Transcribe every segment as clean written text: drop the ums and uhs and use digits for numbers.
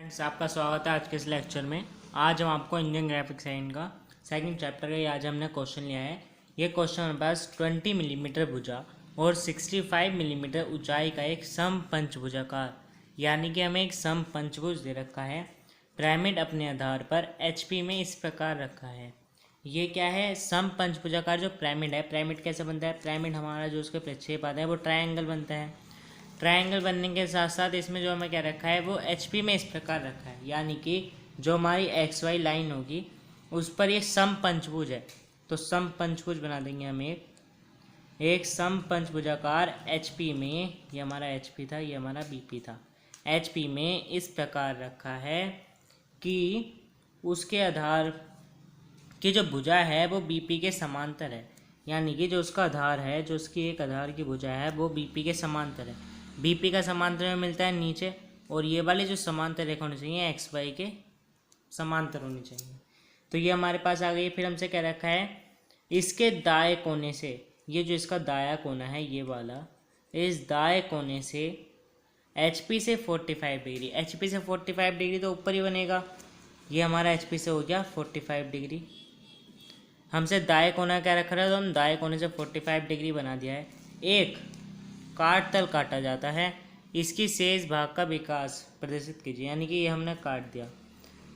आपका स्वागत है आज के इस लेक्चर में। आज हम आपको इंडियन ग्राफिक साइंस का सेकंड चैप्टर का आज हमने क्वेश्चन लिया है। ये क्वेश्चन हमारे पास 20 मिलीमीटर भुजा और 65 मिलीमीटर ऊंचाई का एक सम पंचभुजाकार यानी कि हमें एक सम पंचभुज दे रखा है। पिरामिड अपने आधार पर HP में इस प्रकार रखा है। ये क्या है? सम पंचभुजाकार जो पिरामिड है। पिरामिड कैसे बनता है? पिरामिड हमारा जो उसके प्रक्षेप आता है वो ट्रायंगल बनता है। ट्रायंगल बनने के साथ साथ इसमें जो हमें क्या रखा है वो HP में इस प्रकार रखा है, यानी कि जो हमारी XY लाइन होगी उस पर ये सम पंचभुज है। तो सम पंचभुज बना देंगे हम एक सम पंचभुजाकार HP में, ये हमारा HP था, ये हमारा BP था। HP में इस प्रकार रखा है कि उसके आधार की जो भुजा है वो BP के समांतर है, यानी कि जो उसका आधार है, जो उसकी एक आधार की भुजा है वो BP के समांतर है। BP का समांतर में मिलता है नीचे, और ये वाली जो समांतर रेखा होनी चाहिए XY के समांतर होनी चाहिए। तो ये हमारे पास आ गई। फिर हमसे क्या रखा है, इसके दाएं कोने से, ये जो इसका दायां कोना है ये वाला, इस दाएं कोने से HP से 45 डिग्री, HP से 45 डिग्री तो ऊपर ही बनेगा। ये हमारा HP से हो गया 45 डिग्री। हमसे दाएं कोना क्या रखा है, तो हम दाएं कोने से 45 डिग्री बना दिया है। एक काट तल काटा जाता है, इसकी शेष भाग का विकास प्रदर्शित कीजिए, यानी कि ये हमने काट दिया।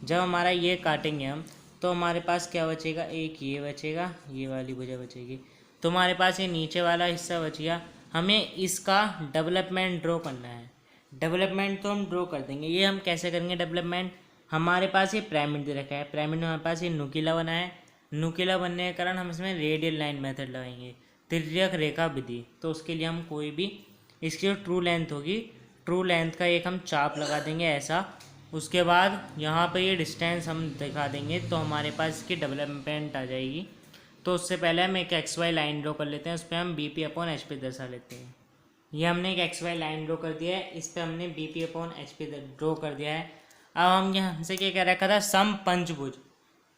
जब हमारा ये काटेंगे हम तो हमारे पास क्या बचेगा, एक ये बचेगा, ये वाली भुजा बचेगी। तो हमारे पास ये नीचे वाला हिस्सा बच गया। हमें इसका डेवलपमेंट ड्रॉ करना है। डेवलपमेंट तो हम ड्रॉ कर देंगे। ये हम कैसे करेंगे डेवलपमेंट? हमारे पास ये पिरामिड दे रखा है, पिरामिड में हमारे पास ये नुकीला बना है। नुकीला बनने के कारण हम इसमें रेडियल लाइन मेथड लगाएंगे, तिर्यक रेखा विधि। तो उसके लिए हम कोई भी इसकी जो ट्रू लेंथ होगी, ट्रू लेंथ का एक हम चाप लगा देंगे ऐसा। उसके बाद यहाँ पर ये डिस्टेंस हम दिखा देंगे, तो हमारे पास इसकी डेवलपमेंट आ जाएगी। तो उससे पहले हम एक XY लाइन ड्रॉ कर लेते हैं, उस पर हम BP/HP दर्शा लेते हैं। ये हमने एक XY लाइन ड्रॉ कर दिया है, इस पर हमने BP/HP ड्रॉ कर दिया है। अब हम यहाँ हमसे क्या कह रखा था, सम पंचभुज,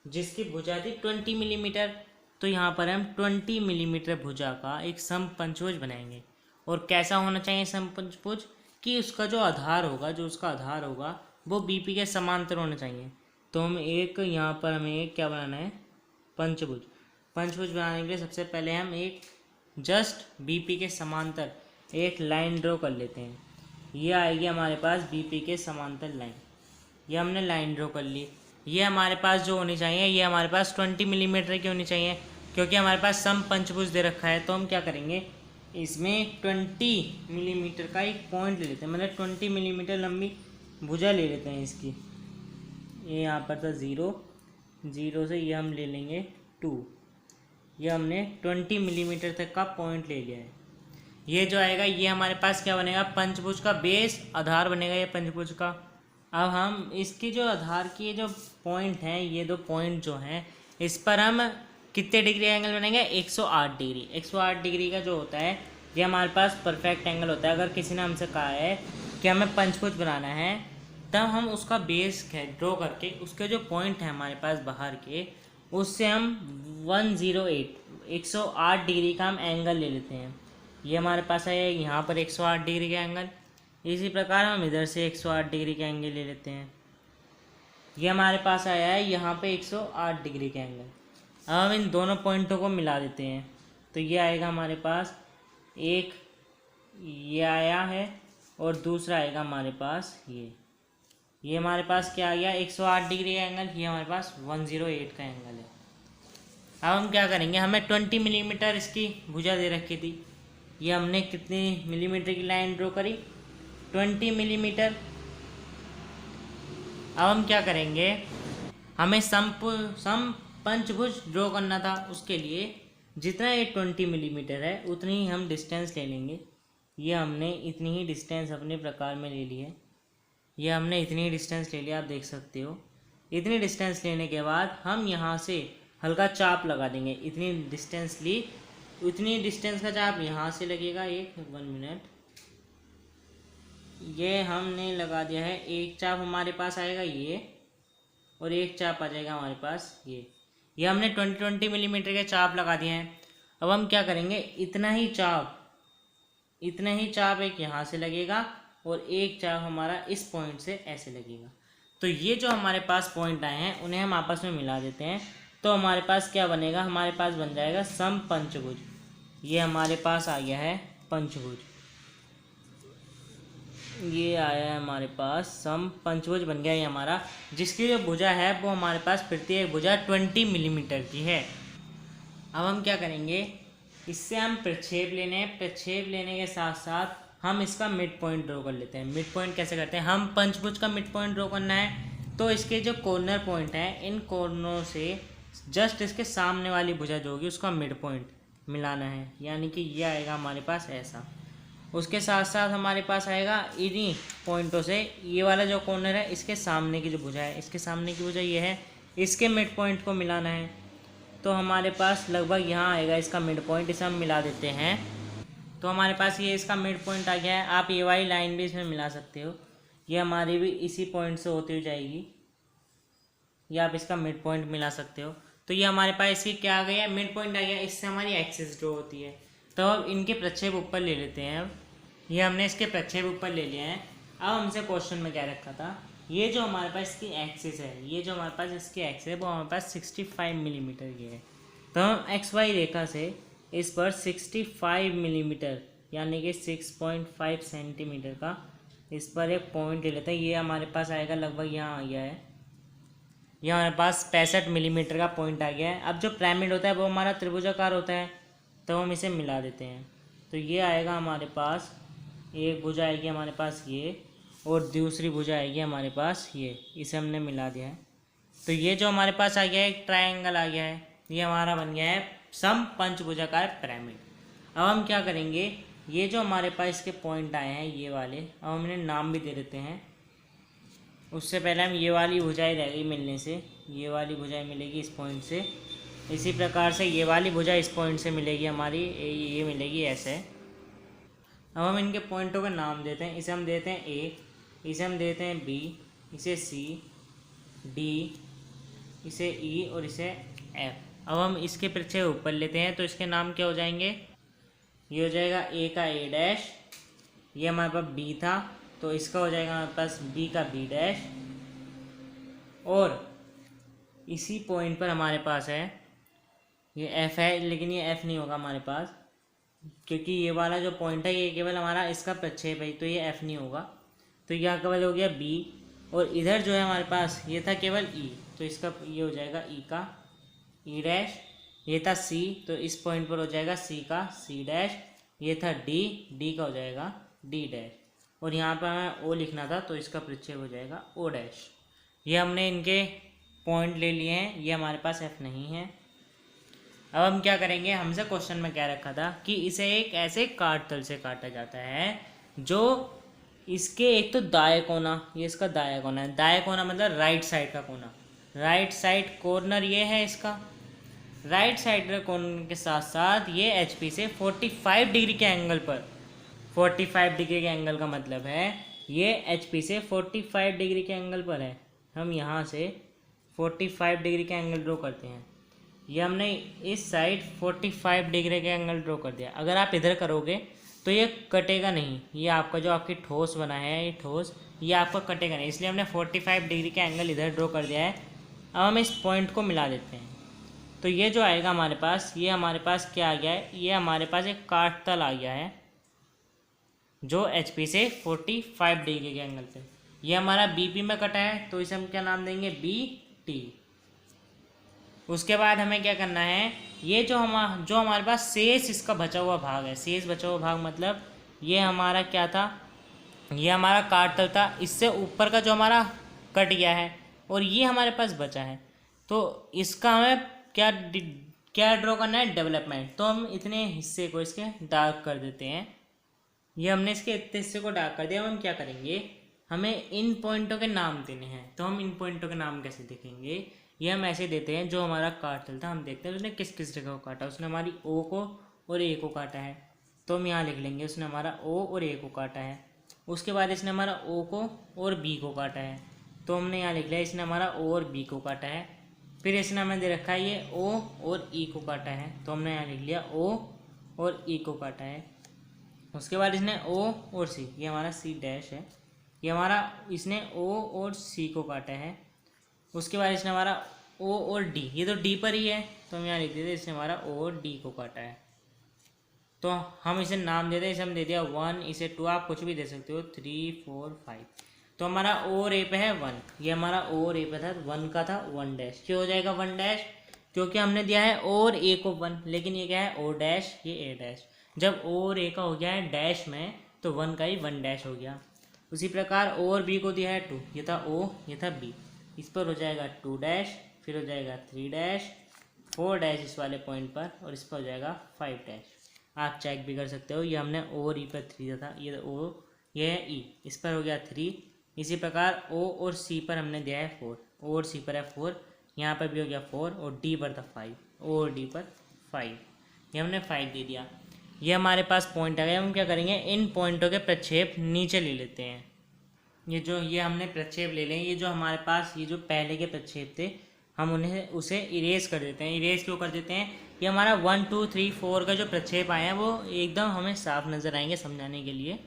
जिसकी भुजा थी 20 मिलीमीटर। तो यहाँ पर हम 20 मिलीमीटर भुजा का एक सम पंचभुज बनाएंगे। और कैसा होना चाहिए सम पंचभुज, कि उसका जो आधार होगा, जो उसका आधार होगा वो BP के समांतर होना चाहिए। तो हम एक यहाँ पर हमें एक क्या बनाना है, पंचभुज। पंचभुज बनाने के लिए सबसे पहले हम एक जस्ट BP के समांतर एक लाइन ड्रॉ कर लेते हैं। ये आएगी हमारे पास BP के समांतर लाइन। ये हमने लाइन ड्रॉ कर ली। ये हमारे पास जो होनी चाहिए, ये हमारे पास 20 मिलीमीटर की होनी चाहिए, क्योंकि हमारे पास सम पंचभुज दे रखा है। तो हम क्या करेंगे, इसमें 20 मिलीमीटर का एक पॉइंट ले लेते हैं, मतलब 20 मिलीमीटर लंबी भुजा ले लेते हैं इसकी। ये यहाँ पर था 0, 0 से ये हम ले लेंगे 2। ये हमने 20 मिलीमीटर तक का पॉइंट ले लिया है। ये जो आएगा ये हमारे पास क्या बनेगा, पंचभुज का बेस आधार बनेगा ये पंचभुज का। अब हम इसकी जो आधार की जो पॉइंट हैं, ये दो पॉइंट जो हैं, इस पर हम कितने डिग्री एंगल बनेंगे, 108 डिग्री। 108 डिग्री का जो होता है ये हमारे पास परफेक्ट एंगल होता है। अगर किसी ने हमसे कहा है कि हमें पंचभुज बनाना है, तब हम उसका बेस ड्रॉ करके उसके जो पॉइंट हैं हमारे पास बाहर के, उससे हम 108 डिग्री का हम एंगल ले लेते हैं। ये हमारे पास है यहाँ पर 108 डिग्री का एंगल। इसी प्रकार हम इधर से 108 डिग्री का एंगल ले लेते हैं। ये हमारे पास आया है यहाँ पे 108 डिग्री का एंगल। अब हम इन दोनों पॉइंटों को मिला देते हैं, तो ये आएगा हमारे पास, एक ये आया है और दूसरा आएगा हमारे पास ये हमारे पास क्या आ गया, 108 डिग्री का एंगल। ये हमारे पास 108 का एंगल है। अब हम क्या करेंगे, हमें 20 मिलीमीटर इसकी भुजा दे रखी थी। ये हमने कितनी मिलीमीटर की लाइन ड्रॉ करी, 20 मिलीमीटर। अब हम क्या करेंगे, हमें सम पंचभुज ड्रॉ करना था। उसके लिए जितना ये 20 मिलीमीटर है उतनी ही हम डिस्टेंस ले लेंगे। ये हमने इतनी ही डिस्टेंस अपने प्रकार में ले ली है। ये हमने इतनी ही डिस्टेंस ले लिया, आप देख सकते हो। इतनी डिस्टेंस लेने के बाद हम यहाँ से हल्का चाप लगा देंगे। इतनी डिस्टेंस ली, उतनी डिस्टेंस का चाप यहाँ से लगेगा। 1 मिनट, ये हमने लगा दिया है। एक चाप हमारे पास आएगा ये, और एक चाप आ जाएगा हमारे पास ये हमने 20 मिलीमीटर के चाप लगा दिए हैं। अब हम क्या करेंगे, इतना ही चाप एक यहाँ से लगेगा और एक चाप हमारा इस पॉइंट से ऐसे लगेगा। तो ये जो हमारे पास पॉइंट आए हैं उन्हें हम आपस में मिला देते हैं, तो हमारे पास क्या बनेगा, हमारे पास बन जाएगा समपंचभुज। ये हमारे पास आ गया है पंचभुज, ये आया है हमारे पास समपंचभुज बन गया ये हमारा, जिसकी जो भुजा है वो हमारे पास प्रत्येक भुजा 20 मिलीमीटर की है। अब हम क्या करेंगे, इससे हम प्रक्षेप लेने हैं, प्रक्षेप लेने के साथ साथ हम इसका मिड पॉइंट ड्रॉ कर लेते हैं। मिड पॉइंट कैसे करते हैं, हम पंचभुज का मिड पॉइंट ड्रॉ करना है, तो इसके जो कॉर्नर पॉइंट हैं इन कॉर्नरों से जस्ट इसके सामने वाली भुजा जो होगी उसका मिड पॉइंट मिलाना है, यानी कि ये आएगा हमारे पास ऐसा। उसके साथ साथ हमारे पास आएगा इन्हीं पॉइंटों से ये वाला जो कॉर्नर है इसके सामने की जो भुजा है, इसके सामने की भुजा ये है, इसके मिड पॉइंट को मिलाना है। तो हमारे पास लगभग यहाँ आएगा इसका मिड पॉइंट, इसे हम मिला देते हैं। तो हमारे पास ये इसका मिड पॉइंट आ गया है। आप ये वाली लाइन भी इसमें मिला सकते हो, ये हमारी भी इसी पॉइंट से होती हुई जाएगी, ये आप इसका मिड पॉइंट मिला सकते हो। तो ये हमारे पास इसकी क्या आ गया, मिड पॉइंट आ गया, इससे हमारी एक्सिस ड्रॉ होती है। तो अब इनके प्रक्षेप ऊपर ले लेते हैं। अब ये हमने इसके प्रक्षेप ऊपर ले लिए हैं। अब हमसे क्वेश्चन में क्या रखा था, ये जो हमारे पास इसकी एक्सिस है, ये जो हमारे पास इसकी एक्सिस है वो हमारे पास 65 मिलीमीटर की है। तो हम एक्स वाई रेखा से इस पर 65 मिलीमीटर यानी कि 6.5 सेंटीमीटर का इस पर एक पॉइंट ले लेते हैं। ये हमारे पास आएगा लगभग यहाँ आ गया है, ये हमारे पास 65 मिलीमीटर का पॉइंट आ गया है। अब जो पिरामिड होता है वो हमारा त्रिभुजाकार होता है, तो हम इसे मिला देते हैं। तो ये आएगा हमारे पास, एक भुजा आएगी हमारे पास ये, और दूसरी भुजा आएगी हमारे पास ये, इसे हमने मिला दिया है। तो ये जो हमारे पास आ गया है एक ट्रायंगल आ गया है, ये हमारा बन गया है समपंचभुजाकार पिरामिड। अब हम क्या करेंगे, ये जो हमारे पास इसके पॉइंट आए हैं ये वाले, अब हम इन्हें नाम भी दे देते हैं। उससे पहले हम ये वाली भुजाएं रहेगी मिलने से, ये वाली भुजाएं मिलेगी इस पॉइंट से, इसी प्रकार से ये वाली भुजा इस पॉइंट से मिलेगी हमारी, ये मिलेगी ऐसे। अब हम इनके पॉइंटों का नाम देते हैं, इसे हम देते हैं ए, इसे हम देते हैं बी, इसे सी, डी, इसे ई और इसे एफ। अब हम इसके पीछे ऊपर लेते हैं, तो इसके नाम क्या हो जाएंगे, ये हो जाएगा ए का ए डैश, ये हमारे पास बी था तो इसका हो जाएगा हमारे पास बी का बी डैश, और इसी पॉइंट पर हमारे पास है ये एफ है, लेकिन ये एफ नहीं होगा हमारे पास, क्योंकि ये वाला जो पॉइंट है ये केवल हमारा इसका प्रक्षेप है, तो ये एफ नहीं होगा। तो यह केवल हो गया बी, और इधर जो है हमारे पास ये था केवल ई, तो इसका ये हो जाएगा ई का ई डैश, ये था सी तो इस पॉइंट पर हो जाएगा सी का सी डैश, ये था डी, डी का हो जाएगा डी डैश, और यहाँ पर हमें ओ लिखना था तो इसका प्रक्षेप हो जाएगा ओ डैश। ये हमने इनके पॉइंट ले लिए हैं, ये हमारे पास एफ नहीं है। अब हम क्या करेंगे, हमसे क्वेश्चन में क्या रखा था कि इसे एक ऐसे काट तल से काटा जाता है जो इसके एक तो दाएं कोना, ये इसका दायां कोना है, दायां कोना मतलब राइट साइड का कोना, राइट साइड कॉर्नर ये है इसका, राइट साइड के कॉर्नर के साथ साथ ये एचपी से 45 डिग्री के एंगल पर, 45 डिग्री के एंगल का मतलब है ये एचपी से 45 डिग्री के एंगल पर है। हम यहाँ से 45 डिग्री का एंगल ड्रॉ करते हैं, ये हमने इस साइड 45 डिग्री का एंगल ड्रॉ कर दिया। अगर आप इधर करोगे तो ये कटेगा नहीं, ये आपका जो आपकी ठोस बना है ये ठोस, ये आपका कटेगा नहीं, इसलिए हमने 45 डिग्री का एंगल इधर ड्रॉ कर दिया है। अब हम इस पॉइंट को मिला देते हैं, तो ये जो आएगा हमारे पास, ये हमारे पास क्या आ गया है, ये हमारे पास एक काट तल आ गया है जो एचपी से 45 डिग्री के एंगल पे, ये हमारा बीपी में कटा है, तो इसे हम क्या नाम देंगे, बी टी। उसके बाद हमें क्या करना है, ये जो हमारे पास शेष इसका बचा हुआ भाग है, शेष बचा हुआ भाग मतलब ये हमारा क्या था, ये हमारा काट तल था, इससे ऊपर का जो हमारा कट गया है और ये हमारे पास बचा है, तो इसका हमें क्या ड्रॉ करना है, डेवलपमेंट। तो हम इतने हिस्से को इसके डार्क कर देते हैं, ये हमने इसके इतने हिस्से को डार्क कर दिया। हम क्या करेंगे, हमें इन पॉइंटों के नाम देने हैं, तो हम इन पॉइंटों के नाम कैसे देखेंगे, ये हम ऐसे देते हैं, जो हमारा काट था हम देखते हैं उसने किस किस जगह को काटा, उसने हमारी ओ को और ए को काटा है, तो हम यहाँ लिख लेंगे उसने हमारा ओ और ए को काटा है। उसके बाद इसने हमारा ओ को और बी को काटा है, तो हमने यहाँ लिख लिया इसने हमारा ओ और बी को काटा है। फिर इसने हमें दे रखा है ये ओ और ई को काटा है, तो हमने यहाँ लिख लिया ओ और ई को काटा है। उसके बाद इसने ओ और सी, ये हमारा सी डैश है, ये हमारा इसने ओ और सी को काटा है। उसके बाद इसने हमारा ओ और डी, ये तो डी पर ही है तो हम यहाँ लिख देते इसने हमारा ओ और डी को काटा है। तो हम इसे नाम दे दें, इसे हम दे दिया 1, इसे 2, आप कुछ भी दे सकते हो, 3 4 5। तो हमारा ओ और ए पे है 1, ये हमारा ओ और ए पे था 1 का था 1 डैश, क्यों हो जाएगा 1 डैश, क्योंकि हमने दिया है ओ और ए को 1, लेकिन ये क्या है ओ डैश, ये ए डैश। जब ओ और ए का हो गया है डैश में तो 1 का ही 1 डैश हो गया। उसी प्रकार ओ और बी को दिया है 2, ये था ओ, ये था बी, इस पर हो जाएगा 2 डैश, फिर हो जाएगा 3 डैश, 4 डैश इस वाले पॉइंट पर, और इस पर हो जाएगा 5 डैश। आप चेक भी कर सकते हो, ये हमने ओ और ई पर 3 दिया था, ये ओ, ये है ई, इस पर हो गया 3। इसी प्रकार ओ और सी पर हमने दिया है 4, ओ और सी पर है 4, यहाँ पर भी हो गया 4, और डी पर था 5, ओ और डी पर 5, ये हमने 5 दे दिया। ये हमारे पास पॉइंट आ गया। हम क्या करेंगे, इन पॉइंटों के प्रक्षेप नीचे ले लेते हैं। ये हमने प्रक्षेप ले लें, ये जो हमारे पास ये जो पहले के प्रक्षेप थे हम उसे इरेज कर देते हैं। इरेज क्यों कर देते हैं, ये हमारा 1 2 3 4 का जो प्रक्षेप आया है वो एकदम हमें साफ नज़र आएंगे समझाने के लिए।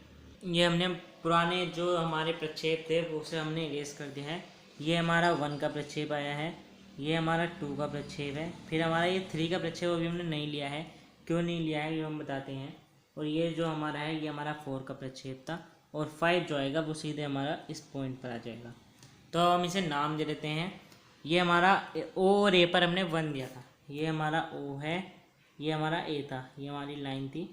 ये हमने पुराने जो हमारे प्रक्षेप थे उसे हमने इरेज कर दिया है। ये हमारा 1 का प्रक्षेप आया है, ये हमारा 2 का प्रक्षेप है, फिर हमारा ये 3 का प्रक्षेप अभी हमने नहीं लिया है, क्यों नहीं लिया है ये हम बताते हैं। और ये जो हमारा है ये हमारा 4 का प्रक्षेप था, और 5 जो आएगा वो सीधे हमारा इस पॉइंट पर आ जाएगा। तो हम इसे नाम दे देते हैं। ये हमारा ओ और ए पर हमने 1 दिया था, ये हमारा ओ है, ये हमारा ए था, ये हमारी लाइन थी,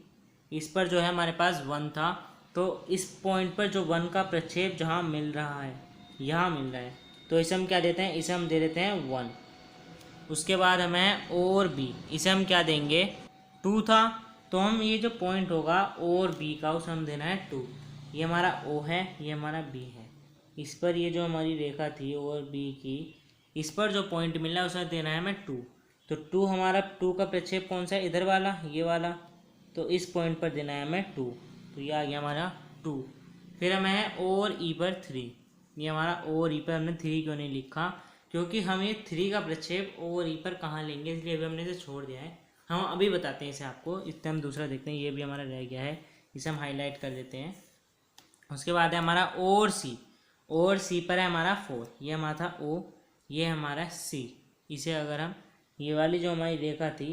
इस पर जो है हमारे पास 1 था। तो इस पॉइंट पर जो 1 का प्रक्षेप जहाँ मिल रहा है, यहाँ मिल रहा है, तो इसे हम क्या देते हैं, इसे हम दे देते हैं 1। उसके बाद हमें ओ और बी, इसे हम क्या देंगे, 2 था, तो हम ये जो पॉइंट होगा ओ और बी का उसे हम देना है 2। ये हमारा ओ है, ये हमारा बी है, इस पर ये जो हमारी रेखा थी ओ और बी की, इस पर जो पॉइंट मिल रहा है उसे देना है हमें 2। तो 2 हमारा 2 का प्रक्षेप कौन सा है, इधर वाला, ये वाला, तो इस पॉइंट पर देना है हमें 2, तो ये आ गया हमारा 2। फिर हमें है ओ और ई पर 3, ये हमारा ओ और ई पर हमने 3 क्यों नहीं लिखा, क्योंकि हम ये 3 का प्रक्षेप ओ और ई पर कहाँ लेंगे, इसलिए अभी हमने इसे छोड़ दिया है। हम अभी बताते हैं इसे आपको, इससे हम दूसरा देखते हैं। ये भी हमारा रह गया है, इसे हम हाईलाइट कर देते हैं। उसके बाद है हमारा ओ और सी, ओ और सी पर है हमारा 4, ये हमारा था ओ, ये हमारा सी। इसे अगर हम ये वाली जो हमारी रेखा थी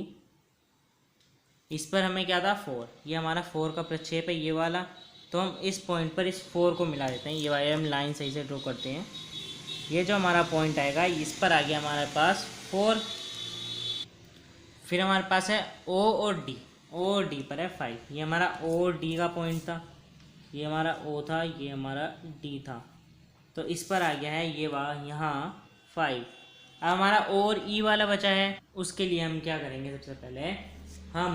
इस पर हमें क्या था 4, ये हमारा 4 का प्रक्षेप है, ये वाला, तो हम इस पॉइंट पर इस 4 को मिला देते हैं। ये वाली हम लाइन सही से ड्रॉ करते हैं। ये जो हमारा पॉइंट आएगा इस पर आ गया हमारे पास 4। फिर हमारे पास है ओ और डी, ओ और डी पर है 5, ये हमारा ओ और डी का पॉइंट था, ये हमारा ओ था, ये हमारा डी था, तो इस पर आ गया है ये यहाँ 5। अब हमारा ओ और ई वाला बचा है, उसके लिए हम क्या करेंगे, सबसे पहले अब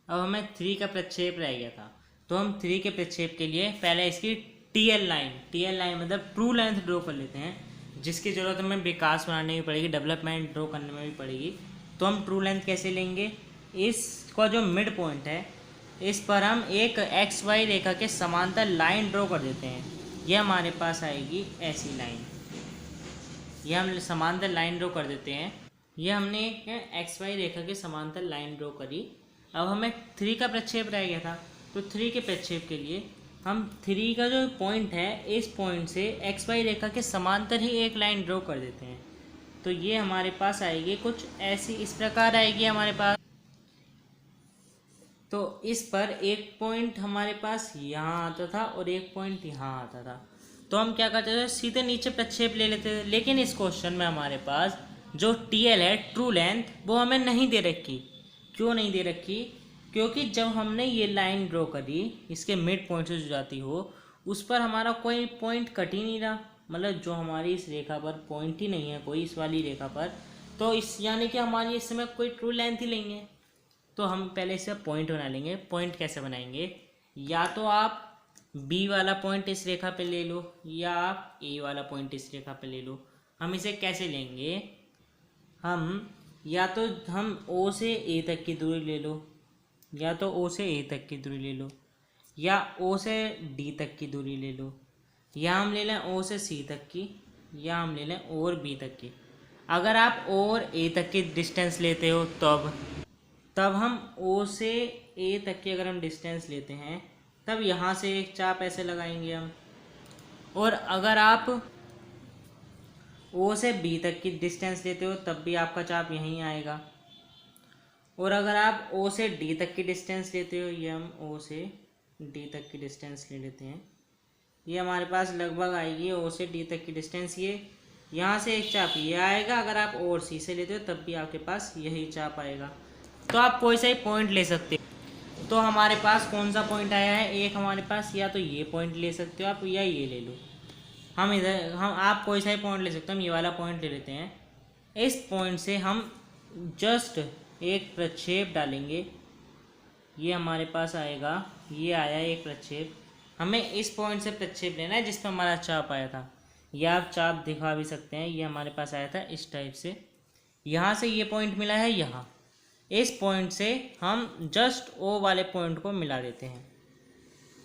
हमें 3 का प्रक्षेप रह गया था, तो हम 3 के प्रक्षेप के लिए पहले इसकी टीएल लाइन मतलब ट्रू लेंथ ड्रॉ कर लेते हैं, जिसकी ज़रूरत हमें विकास बनाने में पड़ेगी, डेवलपमेंट ड्रॉ करने में भी पड़ेगी। तो हम ट्रू लेंथ कैसे लेंगे, इसका जो मिड पॉइंट है इस पर हम एक एक्स वाई रेखा के समांतर लाइन ड्रॉ कर देते हैं। यह हमारे पास आएगी ऐसी लाइन, यह हम समांतर लाइन ड्रॉ कर देते हैं। यह हमने एक एक्स वाई रेखा के समांतर लाइन ड्रॉ करी। अब हमें 3 का प्रक्षेप रह गया था, तो 3 के प्रक्षेप के लिए हम 3 का जो पॉइंट है इस पॉइंट से एक्स वाई रेखा के समांतर ही एक लाइन ड्रॉ कर देते हैं। तो ये हमारे पास आएगी कुछ ऐसी, इस प्रकार आएगी हमारे पास। तो इस पर एक पॉइंट हमारे पास यहाँ आता था और एक पॉइंट यहाँ आता था, तो हम क्या करते थे, सीधे नीचे प्रक्षेप ले लेते थे। लेकिन इस क्वेश्चन में हमारे पास जो टीएल है ट्रू लेंथ वो हमें नहीं दे रखी। क्यों नहीं दे रखी, क्योंकि जब हमने ये लाइन ड्रॉ करी इसके मिड पॉइंट से जो जाती हो उस पर हमारा कोई पॉइंट कट ही नहीं रहा, मतलब जो हमारी इस रेखा पर पॉइंट ही नहीं है कोई, इस वाली रेखा पर, तो इस यानी कि हमारी इस समय कोई ट्रू लेंथ ही लेंगे। तो हम पहले इसे पॉइंट बना लेंगे। पॉइंट कैसे बनाएंगे, या तो आप बी वाला पॉइंट इस रेखा पे ले लो या आप ए वाला पॉइंट इस रेखा पे ले लो। हम इसे कैसे लेंगे, हम या तो हम ओ से ए तक की दूरी ले लो, या तो ओ से ए तक की दूरी ले लो, या ओ से डी तक की दूरी ले लो, या हम ले लें ओ से सी तक की, या हम ले लें ओ और बी तक की। अगर आप ओ और ए तक की डिस्टेंस लेते हो तब हम ओ से ए तक की अगर हम डिस्टेंस लेते हैं तब यहाँ से एक चाप ऐसे लगाएंगे हम। और अगर आप ओ से बी तक की डिस्टेंस लेते हो तब भी आपका चाप यहीं आएगा। और अगर आप ओ से डी तक की डिस्टेंस लेते हो, ये हम ओ से डी तक की डिस्टेंस ले लेते हैं, ये हमारे पास लगभग आएगी ओ से डी तक की डिस्टेंस। ये यहाँ से एक चाप ये आएगा। अगर आप ओ और सी से लेते हो तब भी आपके पास यही चाप आएगा। तो आप कोई सा ही पॉइंट ले सकते हो। तो हमारे पास कौन सा पॉइंट आया है, एक हमारे पास या तो ये पॉइंट ले सकते हो आप, या ये ले लो। हम आप कोई सा ही पॉइंट ले सकते हो। हम ये वाला पॉइंट ले लेते हैं। इस पॉइंट से हम जस्ट एक प्रक्षेप डालेंगे, ये हमारे पास आएगा, ये आया एक प्रक्षेप। हमें इस पॉइंट से प्रक्षेप लेना है जिस पर हमारा चाप आया था। यह आप चाप दिखा भी सकते हैं, ये हमारे पास आया था इस टाइप से। यहाँ से ये पॉइंट मिला है यहाँ, इस पॉइंट से हम जस्ट ओ वाले पॉइंट को मिला देते हैं।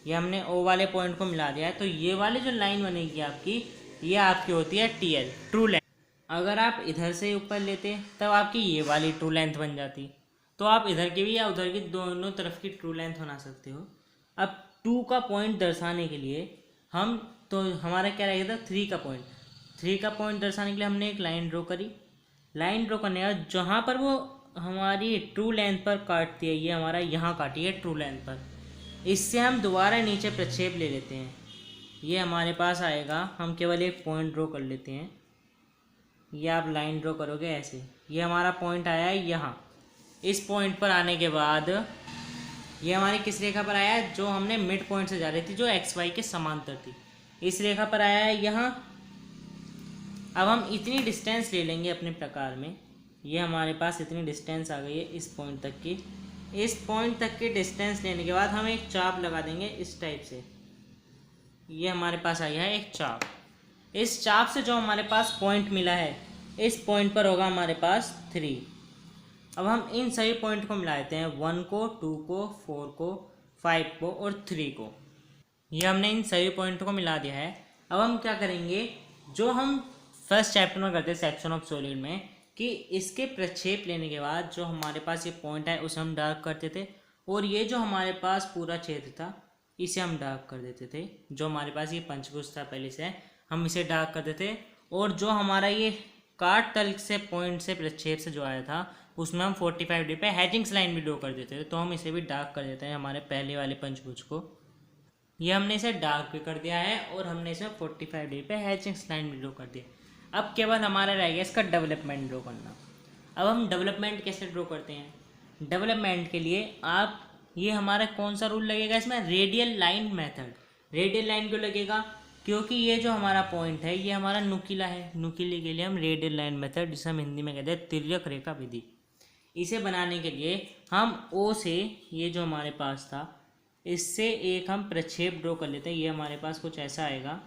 ये हमने ओ वाले पॉइंट को मिला दिया है। तो ये वाली जो लाइन बनेगी आपकी, ये आपकी होती है टी एल, ट्रू लेंथ। अगर आप इधर से ऊपर लेते तब आपकी ये वाली ट्रू लेंथ बन जाती। तो आप इधर की भी या उधर की दोनों तरफ की ट्रू लेंथ बना सकते हो। अब 2 का पॉइंट दर्शाने के लिए हम, तो हमारा क्या रहेगा, 3 का पॉइंट। 3 का पॉइंट दर्शाने के लिए हमने एक लाइन ड्रॉ करी। लाइन ड्रॉ करने का जहाँ पर वो हमारी ट्रू लेंथ पर काटती है, ये हमारा यहाँ काटी है ट्रू लेंथ पर, इससे हम दोबारा नीचे प्रक्षेप ले लेते हैं। ये हमारे पास आएगा। हम केवल एक पॉइंट ड्रॉ कर लेते हैं। ये आप लाइन ड्रॉ करोगे ऐसे, ये हमारा पॉइंट आया है यहाँ। इस पॉइंट पर आने के बाद ये हमारी किस रेखा पर आया है, जो हमने मिड पॉइंट से जा रही थी, जो एक्स वाई के समांतर थी, इस रेखा पर आया है यहाँ। अब हम इतनी डिस्टेंस ले लेंगे अपने प्रकार में। ये हमारे पास इतनी डिस्टेंस आ गई है इस पॉइंट तक की। इस पॉइंट तक की डिस्टेंस लेने के बाद हम एक चाप लगा देंगे इस टाइप से। ये हमारे पास आ गया है एक चाप। इस चाप से जो हमारे पास पॉइंट मिला है, इस पॉइंट पर होगा हमारे पास 3। अब हम इन सभी पॉइंट को मिला देते हैं, 1 को, 2 को, 4 को, 5 को और 3 को। ये हमने इन सभी पॉइंट को मिला दिया है। अब हम क्या करेंगे, जो हम फर्स्ट चैप्टर में करते हैं सेक्शन ऑफ सॉलिड में, कि इसके प्रक्षेप लेने के बाद जो हमारे पास ये पॉइंट है उसे हम डार्क करते थे, और ये जो हमारे पास पूरा क्षेत्र था इसे हम डार्क कर देते थे। जो हमारे पास ये पंचभुज था पहले से, हम इसे डार्क कर देते थे। और जो हमारा ये काट तल से पॉइंट से प्रक्षेप से जो आया था उसमें हम 45 डिग्री पे हैचिंग्स लाइन भी ड्रॉ कर देते थे। तो हम इसे भी डार्क कर देते हैं हमारे पहले वाले पंचभुज को। ये हमने इसे डार्क भी कर दिया है और हमने इसमें 45 डिग्री पे हैचिंग्स लाइन भी ड्रॉ कर दिया। अब केवल हमारा रह गया इसका डेवलपमेंट ड्रॉ करना। अब हम डेवलपमेंट कैसे ड्रॉ करते हैं, डेवलपमेंट के लिए आप, ये हमारा कौन सा रूल लगेगा इसमें, radial line method. Radial line क्यों लगेगा, क्योंकि ये जो हमारा पॉइंट है ये हमारा नुकीला है। नुकीले के लिए हम रेडियल लाइन मेथड, जिसे हम हिंदी में कहते हैं तिर्यक रेखा विधि, इसे बनाने के लिए हम ओ से, ये जो हमारे पास था, इससे एक हम प्रक्षेप ड्रॉ कर लेते हैं। ये हमारे पास कुछ ऐसा आएगा।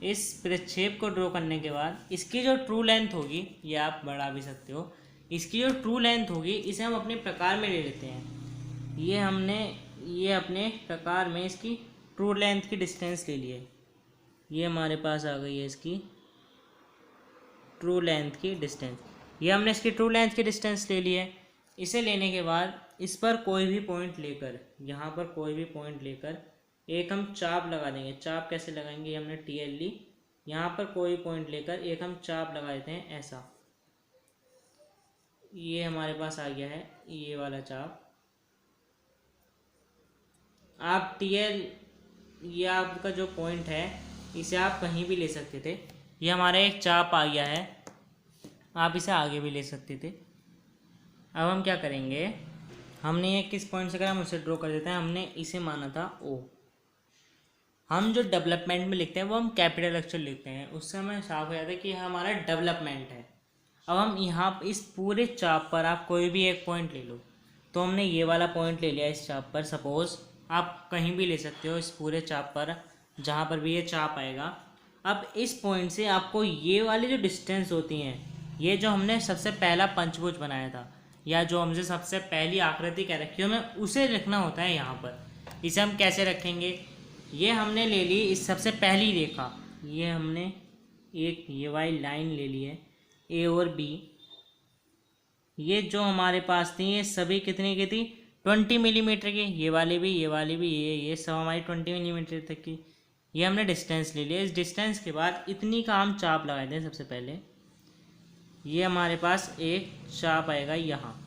इस प्रक्षेप को ड्रॉ करने के बाद इसकी जो ट्रू लेंथ होगी, ये आप बढ़ा भी सकते हो, इसकी जो ट्रू लेंथ होगी इसे हम अपने प्रकार में ले लेते हैं। ये हमने ये अपने प्रकार में इसकी ट्रू लेंथ की डिस्टेंस ले ली है। ये हमारे पास आ गई है इसकी ट्रू लेंथ की डिस्टेंस। ये हमने इसकी ट्रू लेंथ की डिस्टेंस ले ली है। इसे लेने के बाद इस पर कोई भी पॉइंट लेकर, यहाँ पर कोई भी पॉइंट लेकर एक हम चाप लगा देंगे। चाप कैसे लगाएंगे, ये हमने टी एल ली, यहाँ पर कोई पॉइंट लेकर एक हम चाप लगा देते हैं ऐसा। ये हमारे पास आ गया है ये वाला चाप। आप टी एल, ये आपका जो पॉइंट है इसे आप कहीं भी ले सकते थे। ये हमारा एक चाप आ गया है, आप इसे आगे भी ले सकते थे। अब हम क्या करेंगे, हमने ये किस पॉइंट से करा, हम उसे ड्रॉ कर देते हैं। हमने इसे माना था ओ। हम जो डेवलपमेंट में लिखते हैं वो हम कैपिटल अक्षर लिखते हैं, उससे हमें साफ हो जाता है कि यह हमारा डेवलपमेंट है। अब हम यहाँ इस पूरे चाप पर आप कोई भी एक पॉइंट ले लो। तो हमने ये वाला पॉइंट ले लिया इस चाप पर, सपोज़ आप कहीं भी ले सकते हो इस पूरे चाप पर, जहाँ पर भी ये चाप आएगा। अब इस पॉइंट से आपको ये वाली जो डिस्टेंस होती हैं, ये जो हमने सबसे पहला पंचभुज बनाया था, या जो हमसे सबसे पहली आकृति कह रखी है, हमें उसे लिखना होता है यहाँ पर। इसे हम कैसे रखेंगे, ये हमने ले ली इस सबसे पहली रेखा, ये हमने एक ये वाली लाइन ले ली है ए और बी। ये जो हमारे पास थी ये सभी कितनी की थी, 20 मिलीमीटर की, ये वाली भी, ये सब हमारी 20 मिलीमीटर तक की। ये हमने डिस्टेंस ले लिया। इस डिस्टेंस के बाद इतनी का हम चाप लगा दें। सबसे पहले ये हमारे पास एक चाप आएगा यहाँ,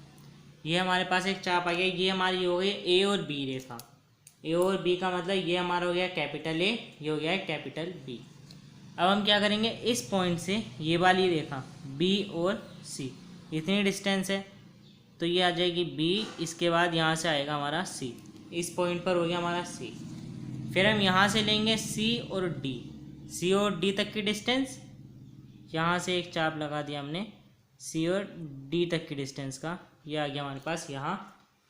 ये हमारे पास एक चाप आ गया। ये हमारी हो गई ए और बी रेखा। ए और बी का मतलब ये हमारा हो गया कैपिटल ए, ये हो गया है कैपिटल बी। अब हम क्या करेंगे, इस पॉइंट से ये वाली रेखा बी और सी, इतनी डिस्टेंस है तो ये आ जाएगी बी। इसके बाद यहाँ से आएगा हमारा सी, इस पॉइंट पर हो गया हमारा सी। फिर हम यहाँ से लेंगे सी और डी, सी और डी तक की डिस्टेंस, यहाँ से एक चाप लगा दिया हमने सी और डी तक की डिस्टेंस का, ये आ गया हमारे पास यहाँ,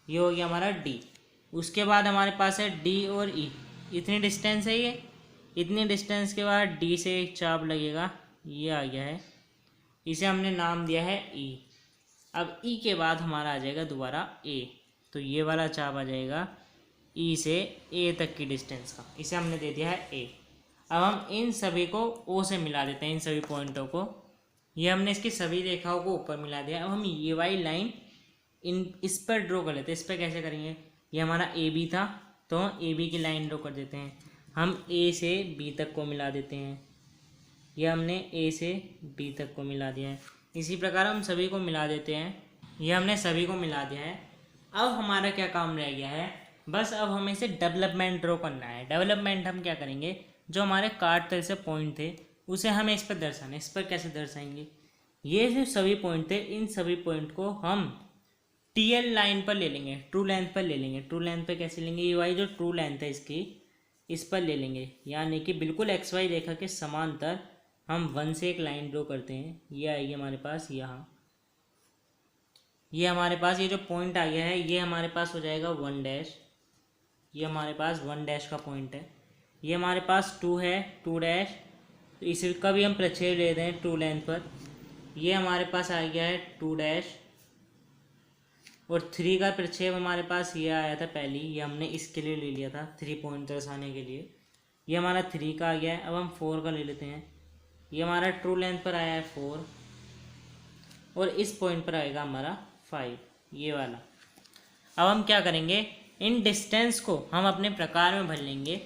ये हो गया हमारा डी। उसके बाद हमारे पास है डी और ई, इतनी डिस्टेंस है ये। इतनी डिस्टेंस के बाद डी से एक चाप लगेगा, ये आ गया है, इसे हमने नाम दिया है ई। अब ई के बाद हमारा आ जाएगा दोबारा ए, तो ये वाला चाप आ जाएगा ई से ए तक की डिस्टेंस का, इसे हमने दे दिया है ए। अब हम इन सभी को ओ से मिला देते हैं, इन सभी पॉइंटों को। ये हमने इसकी सभी रेखाओं को ऊपर मिला दिया। अब हम ये वाली लाइन इस पर ड्रॉ कर लेते हैं। इस पर कैसे करेंगे, ये हमारा ए बी था तो ए बी की लाइन ड्रॉ कर देते हैं। हम ए से बी तक को मिला देते हैं, ये हमने ए से बी तक को मिला दिया है। इसी प्रकार हम सभी को मिला देते हैं, ये हमने सभी को मिला दिया है। अब हमारा क्या काम रह गया है, बस अब हमें इसे डेवलपमेंट ड्रॉ करना है। डेवलपमेंट हम क्या करेंगे, जो हमारे काट तल से पॉइंट थे उसे हमें इस पर दर्शाना है। इस पर कैसे दर्शाएंगे, ये जो सभी पॉइंट थे इन सभी पॉइंट को हम टीएल लाइन पर ले लेंगे, ट्रू लेंथ पर ले लेंगे। ट्रू लेंथ पर कैसे लेंगे, ये वाली जो ट्रू लेंथ है इसकी, इस पर ले लेंगे, यानी कि बिल्कुल एक्स वाई रेखा के समांतर हम 1 से एक लाइन ड्रॉ करते हैं। ये आएगी हमारे पास यहाँ, ये हमारे पास ये जो पॉइंट आ गया है ये हमारे पास हो जाएगा 1 डैश, ये हमारे पास 1 डैश का पॉइंट है। ये हमारे पास 2 है, 2 डैश, तो इसका भी हम प्रक्षेप ले रहे हैं ट्रू लेंथ पर। ये हमारे पास आ गया है 2 डैश, और 3 का प्रक्षेप हमारे पास ये आया था पहले, ये हमने इसके लिए ले लिया था 3 पॉइंट दर्शाने के लिए। ये हमारा 3 का आ गया है। अब हम 4 का ले लेते हैं, ये हमारा ट्रू लेंथ पर आया है 4, और इस पॉइंट पर आएगा हमारा 5, ये वाला। अब हम क्या करेंगे, इन डिस्टेंस को हम अपने प्रकार में भर लेंगे।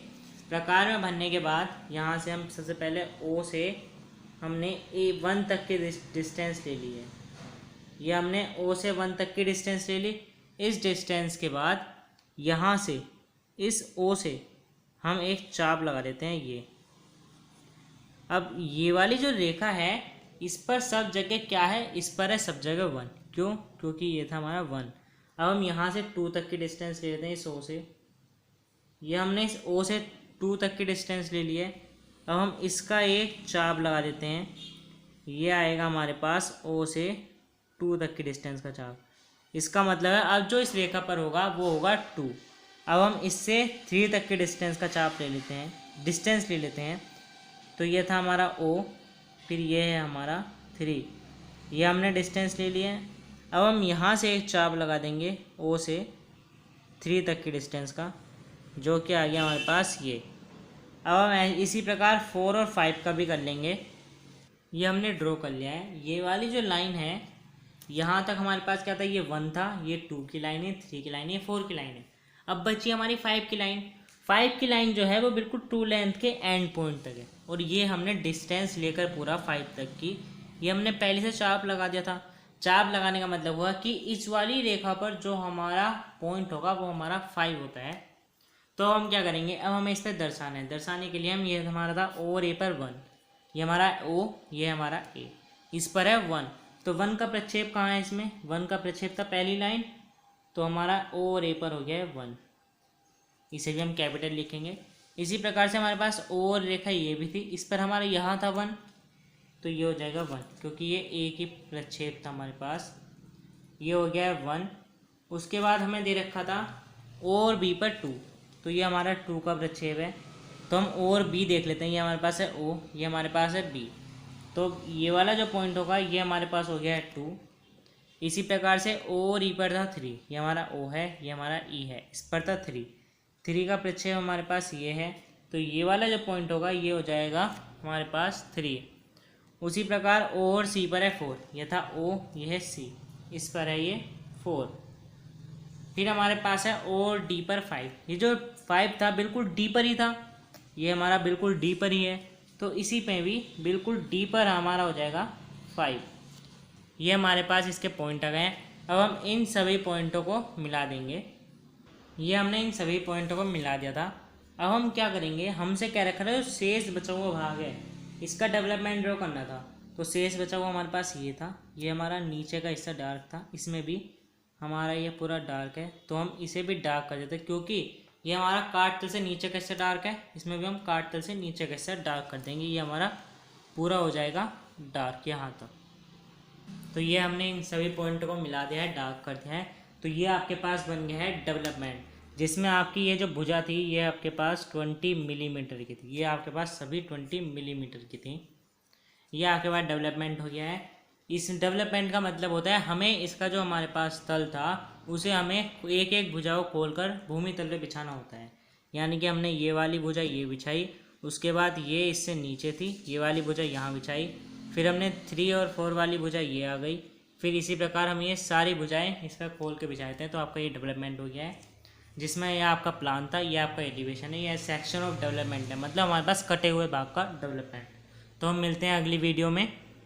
प्रकार में भरने के बाद यहाँ से हम सबसे पहले ओ से हमने A1 तक की डिस्टेंस ले ली है, ये हमने ओ से 1 तक की डिस्टेंस ले ली। इस डिस्टेंस के बाद यहाँ से इस ओ से हम एक चाप लगा देते हैं ये। अब ये वाली जो रेखा है इस पर सब जगह क्या है, इस पर है सब जगह 1, क्यों, क्योंकि ये था हमारा 1। अब हम यहाँ से 2 तक की डिस्टेंस ले लेते हैं इस ओ से, ये हमने इस ओ से 2 तक की डिस्टेंस ले ली है। अब हम इसका एक चाप लगा देते हैं, ये आएगा हमारे पास ओ से 2 तक की डिस्टेंस का चाप। इसका मतलब है अब जो इस रेखा पर होगा वो होगा 2। अब हम इससे 3 तक के डिस्टेंस का चाप ले लेते हैं, डिस्टेंस ले लेते हैं। तो ये था हमारा ओ, फिर ये है हमारा 3, ये हमने डिस्टेंस ले लिया है। अब हम यहाँ से एक चाप लगा देंगे ओ से 3 तक की डिस्टेंस का, जो कि आ गया हमारे पास ये। अब हम इसी प्रकार 4 और 5 का भी कर लेंगे। ये हमने ड्रॉ कर लिया है। ये वाली जो लाइन है यहाँ तक हमारे पास क्या था, ये 1 था, ये 2 की लाइन है, 3 की लाइन है, 4 की लाइन है। अब बची हमारी 5 की लाइन। 5 की लाइन जो है वो बिल्कुल ट्रू लेंथ के एंड पॉइंट तक है, और ये हमने डिस्टेंस लेकर पूरा 5 तक की ये हमने पहले से चाप लगा दिया था। चाप लगाने का मतलब हुआ कि इस वाली रेखा पर जो हमारा पॉइंट होगा वो हमारा 5 होता है। तो हम क्या करेंगे, अब हमें इस पर दर्शाना है। दर्शाने के लिए हम, ये हमारा था ओ और ए पर 1, ये हमारा ओ, ये हमारा ए, इस पर है 1। तो 1 का प्रक्षेप कहाँ है, इसमें 1 का प्रक्षेप था पहली लाइन, तो हमारा ओ और ए पर हो गया है 1, इसे भी हम कैपिटल लिखेंगे। इसी प्रकार से हमारे पास ओ और रेखा ये भी थी, इस पर हमारा यहाँ था 1, तो ये हो जाएगा 1, क्योंकि ये ए की प्रक्षेप था हमारे पास, ये हो गया है 1। उसके बाद हमें दे रखा था ओ और बी पर 2, तो ये हमारा 2 का प्रक्षेप है। तो हम ओ और बी देख लेते हैं, ये हमारे पास है ओ, ये हमारे पास है बी, तो ये वाला जो पॉइंट होगा ये हमारे पास हो गया है 2। इसी प्रकार से ओ और ई पर था 3, ये हमारा ओ है, ये हमारा ई है, इस पर था 3 का प्रक्षेप हमारे पास ये है, तो ये वाला जो पॉइंट होगा ये हो जाएगा हमारे पास 3। उसी प्रकार ओ और सी पर है 4, ये था ओ, ये है सी, इस पर है ये 4। फिर हमारे पास है और डी पर 5। ये जो 5 था बिल्कुल डी पर ही था, ये हमारा बिल्कुल डी पर ही है, तो इसी पे भी बिल्कुल डी पर हमारा हो जाएगा 5। ये हमारे पास इसके पॉइंट आ गए हैं। अब हम इन सभी पॉइंटों को मिला देंगे। ये हमने इन सभी पॉइंटों को मिला दिया था। अब हम क्या करेंगे, हमसे क्या रखा था, जो शेष बचा हुआ भाग है इसका डेवलपमेंट ड्रॉ करना था। तो शेष बचा हुआ हमारे पास ये था, ये हमारा नीचे का हिस्सा डार्क था, इसमें भी हमारा ये पूरा डार्क है, तो हम इसे भी डार्क कर देते क्योंकि ये हमारा काट तल से नीचे का हिस्सा डार्क है, इसमें भी हम काट तल से नीचे का हिस्सा डार्क कर देंगे। ये हमारा पूरा हो जाएगा डार्क यहाँ तक। तो ये हमने इन सभी पॉइंटों को मिला दिया है, डार्क कर दिया है। तो ये आपके पास बन गया है डेवलपमेंट, जिसमें आपकी ये जो भुजा थी ये आपके पास 20 मिलीमीटर की थी, ये आपके पास सभी 20 मिलीमीटर की थी। ये आपके पास डेवलपमेंट हो गया है। इस डेवलपमेंट का मतलब होता है हमें इसका जो हमारे पास तल था उसे हमें एक एक भुजा को खोलकर भूमि तल पे बिछाना होता है। यानी कि हमने ये वाली भुजा ये बिछाई, उसके बाद ये इससे नीचे थी, ये वाली भुजा यहाँ बिछाई, फिर हमने 3 और 4 वाली भुजा ये आ गई, फिर इसी प्रकार हम ये सारी भुजाएं इस पर खोल के बिछाते हैं। तो आपका ये डेवलपमेंट हो गया है, जिसमें यह आपका प्लान था, ये आपका एलिवेशन है, यह सेक्शन ऑफ डेवलपमेंट है, मतलब हमारे पास कटे हुए भाग का डेवलपमेंट। तो हम मिलते हैं अगली वीडियो में।